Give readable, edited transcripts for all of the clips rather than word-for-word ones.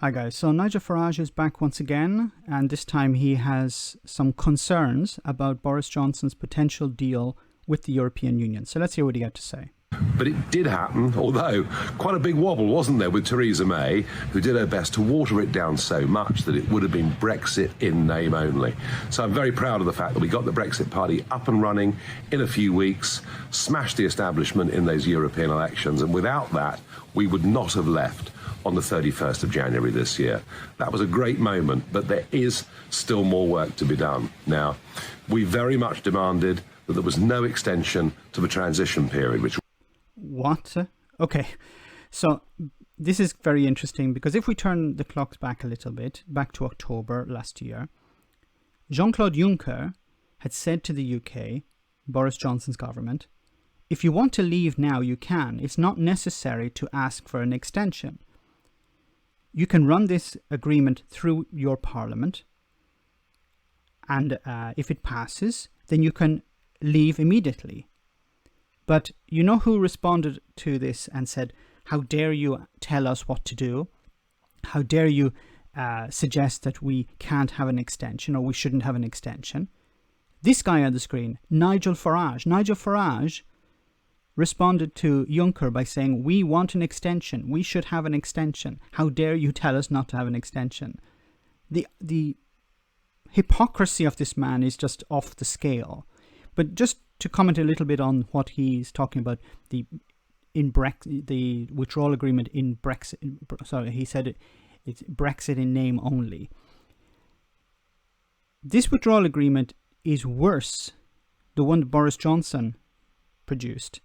Hi guys, so Nigel Farage is back once again, and this time he has some concerns about Boris Johnson's potential deal with the European Union. So let's hear what he had to say. But it did happen, although quite a big wobble, wasn't there, with Theresa May, who did her best to water it down so much that it would have been Brexit in name only. So I'm very proud of the fact that we got the Brexit Party up and running in a few weeks, smashed the establishment in those European elections, and without that, we would not have left on the 31st of January this year. That was a great moment, but there is still more work to be done. Now, we very much demanded that there was no extension to the transition period, which... What? Okay, so this is very interesting because if we turn the clocks back a little bit, back to October last year, Jean-Claude Juncker had said to the UK, Boris Johnson's government, if you want to leave now, you can. It's not necessary to ask for an extension. You can run this agreement through your parliament, and if it passes, then you can leave immediately. But you know who responded to this and said, how dare you tell us what to do? How dare you suggest that we can't have an extension or we shouldn't have an extension? This guy on the screen, Nigel Farage. Nigel Farage responded to Juncker by saying, we want an extension. We should have an extension. How dare you tell us not to have an extension? The hypocrisy of this man is just off the scale. But just to comment a little bit on what he's talking about, the withdrawal agreement in Brexit. Sorry, he said it's Brexit in name only. This withdrawal agreement is worse, the one that Boris Johnson produced,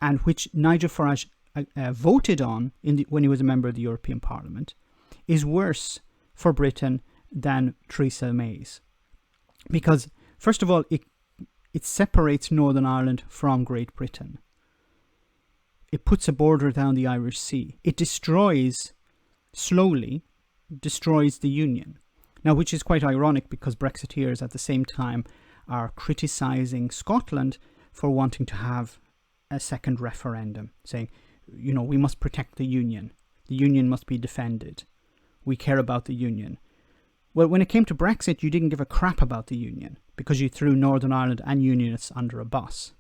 and which Nigel Farage voted on when he was a member of the European Parliament, is worse for Britain than Theresa May's. Because, first of all, it separates Northern Ireland from Great Britain. It puts a border down the Irish Sea. It slowly destroys the Union. Now, which is quite ironic because Brexiteers at the same time are criticising Scotland for wanting to have a second referendum, saying, you know, we must protect the Union. The Union must be defended. We care about the Union. Well, when it came to Brexit, you didn't give a crap about the Union because you threw Northern Ireland and Unionists under a bus.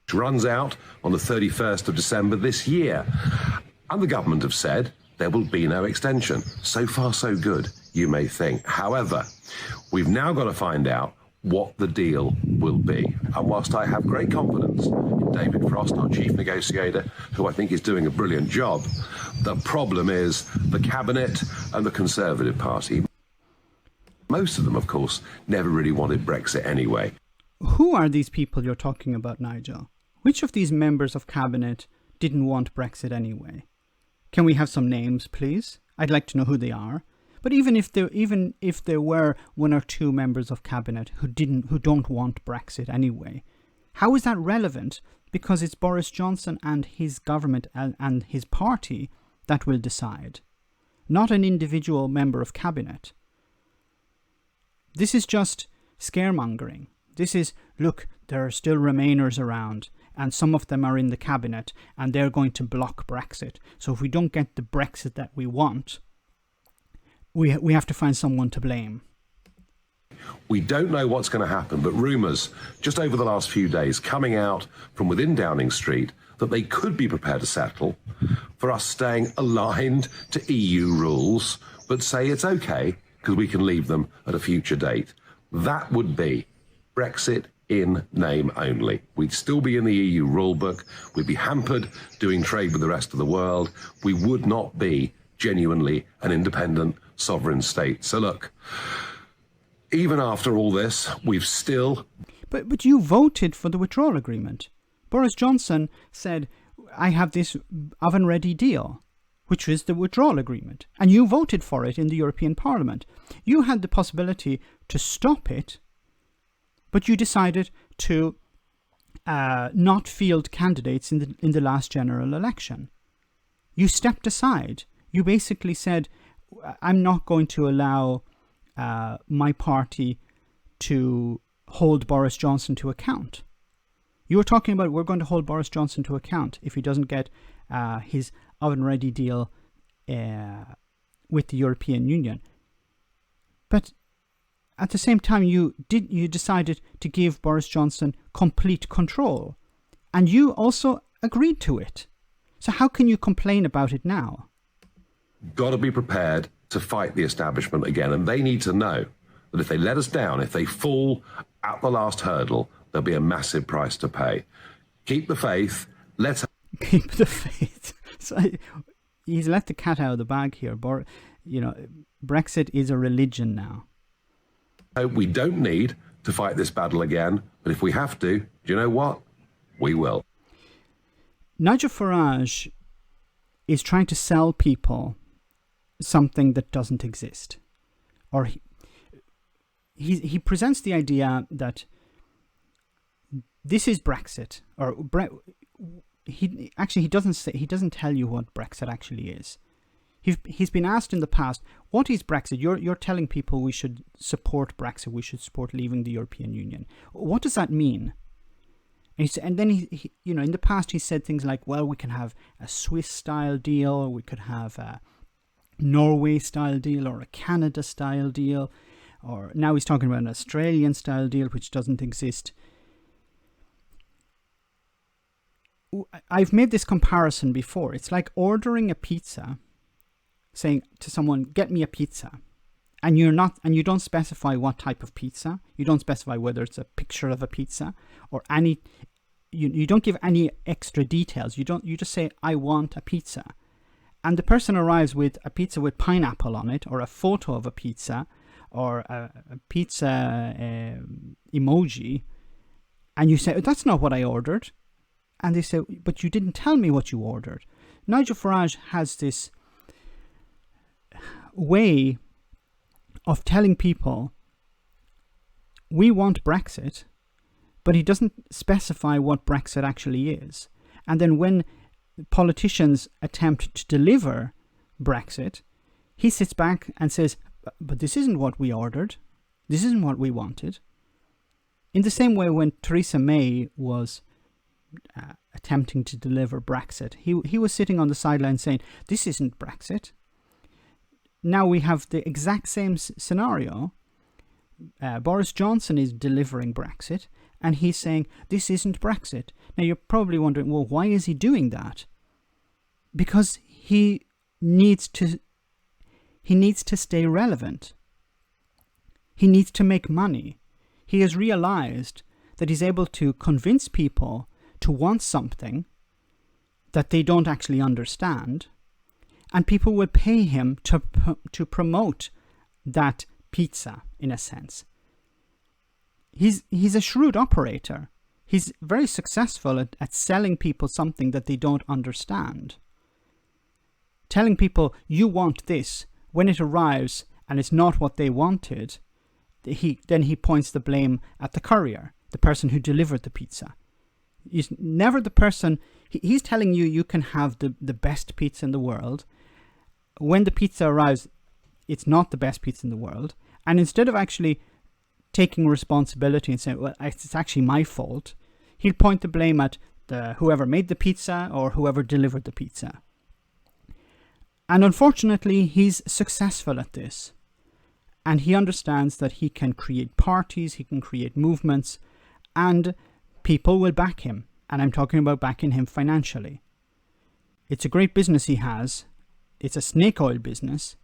Which runs out on the 31st of December this year. And the government have said there will be no extension. So far, so good, you may think. However, we've now got to find out what the deal will be. And whilst I have great confidence in David Frost, our chief negotiator, who I think is doing a brilliant job, the problem is the cabinet and the Conservative Party. Most of them, of course, never really wanted Brexit anyway. Who are these people you're talking about, Nigel? Which of these members of cabinet didn't want Brexit anyway? Can we have some names, please? I'd like to know who they are. But even if there were one or two members of cabinet who don't want Brexit anyway, how is that relevant? Because it's Boris Johnson and his government and his party that will decide, not an individual member of cabinet. This is just scaremongering. This is, look, there are still Remainers around, and some of them are in the cabinet, and they're going to block Brexit. So if we don't get the Brexit that we want, we have to find someone to blame. We don't know what's going to happen, but rumours just over the last few days coming out from within Downing Street that they could be prepared to settle for us staying aligned to EU rules, but say it's okay because we can leave them at a future date. That would be Brexit in name only. We'd still be in the EU rulebook. We'd be hampered doing trade with the rest of the world. We would not be genuinely an independent sovereign state. So look, even after all this, we've still... But you voted for the withdrawal agreement. Boris Johnson said, I have this oven-ready deal, which is the withdrawal agreement. And you voted for it in the European Parliament. You had the possibility to stop it, but you decided to not field candidates in the last general election. You stepped aside. You basically said, I'm not going to allow my party to hold Boris Johnson to account. You were talking about we're going to hold Boris Johnson to account if he doesn't get his oven-ready deal with the European Union. But at the same time, you decided to give Boris Johnson complete control, and you also agreed to it. So how can you complain about it now? Got to be prepared to fight the establishment again, and they need to know that if they let us down, if they fall at the last hurdle, there'll be a massive price to pay. Keep the faith. Let's keep the faith. So he's let the cat out of the bag here. Brexit is a religion now. We don't need to fight this battle again, but if we have to, do you know what? We will. Nigel Farage is trying to sell people something that doesn't exist. Or he presents the idea that this is Brexit, or he doesn't tell you what Brexit actually is. He's been asked in the past, what is Brexit? You're telling people we should support Brexit, we should support leaving the European Union. What does that mean? And then he in the past he said things like, well, we can have a Swiss-style deal, or we could have a Norway-style deal, or a Canada-style deal, or now he's talking about an Australian-style deal, which doesn't exist. I've made this comparison before. It's like ordering a pizza, saying to someone, get me a pizza. And you don't specify what type of pizza. You don't specify whether it's a picture of a pizza or any, you don't give any extra details. You just say, I want a pizza. And the person arrives with a pizza with pineapple on it, or a photo of a pizza, or a pizza emoji. And you say, that's not what I ordered. And they say, but you didn't tell me what you ordered. Nigel Farage has this way of telling people, we want Brexit, but he doesn't specify what Brexit actually is. And then when politicians attempt to deliver Brexit, he sits back and says, but this isn't what we ordered. This isn't what we wanted. In the same way, when Theresa May was attempting to deliver Brexit, he was sitting on the sideline saying, this isn't Brexit. Now we have the exact same scenario. Boris Johnson is delivering Brexit, and he's saying, this isn't Brexit. Now you're probably wondering, well, why is he doing that? Because he needs to stay relevant. He needs to make money. He has realized that he's able to convince people to want something that they don't actually understand, and people will pay him to promote that pizza, in a sense. He's a shrewd operator. He's very successful at selling people something that they don't understand. Telling people, you want this, when it arrives and it's not what they wanted, then he points the blame at the courier, the person who delivered the pizza. He's never the person. He's telling you you can have the best pizza in the world. When the pizza arrives, it's not the best pizza in the world. And instead of actually taking responsibility and saying, well, it's actually my fault, he'll point the blame at whoever made the pizza or whoever delivered the pizza. And unfortunately, he's successful at this. And he understands that he can create parties, he can create movements, and people will back him. And I'm talking about backing him financially. It's a great business he has. It's a snake oil business.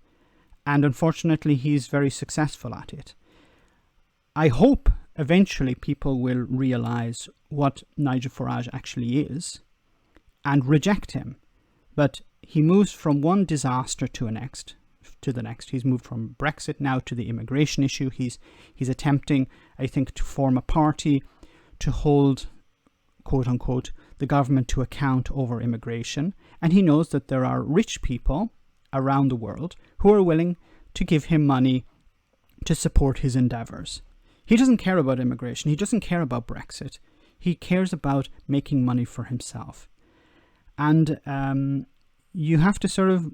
And unfortunately, he's very successful at it. I hope eventually people will realize what Nigel Farage actually is and reject him. But he moves from one disaster to the next. He's moved from Brexit now to the immigration issue. He's attempting, I think, to form a party to hold, quote unquote, the government to account over immigration. And he knows that there are rich people around the world who are willing to give him money to support his endeavors. He doesn't care about immigration. He doesn't care about Brexit. He cares about making money for himself. And you have to sort of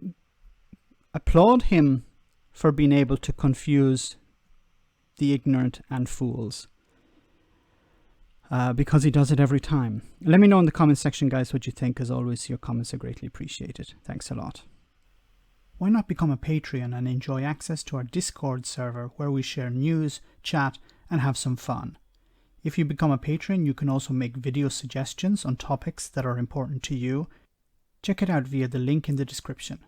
applaud him for being able to confuse the ignorant and fools. Because he does it every time. Let me know in the comment section, guys, what you think. As always, your comments are greatly appreciated. Thanks a lot. why not become a Patreon and enjoy access to our Discord server where we share news, chat, and have some fun. If you become a patron, you can also make video suggestions on topics that are important to you. Check it out via the link in the description.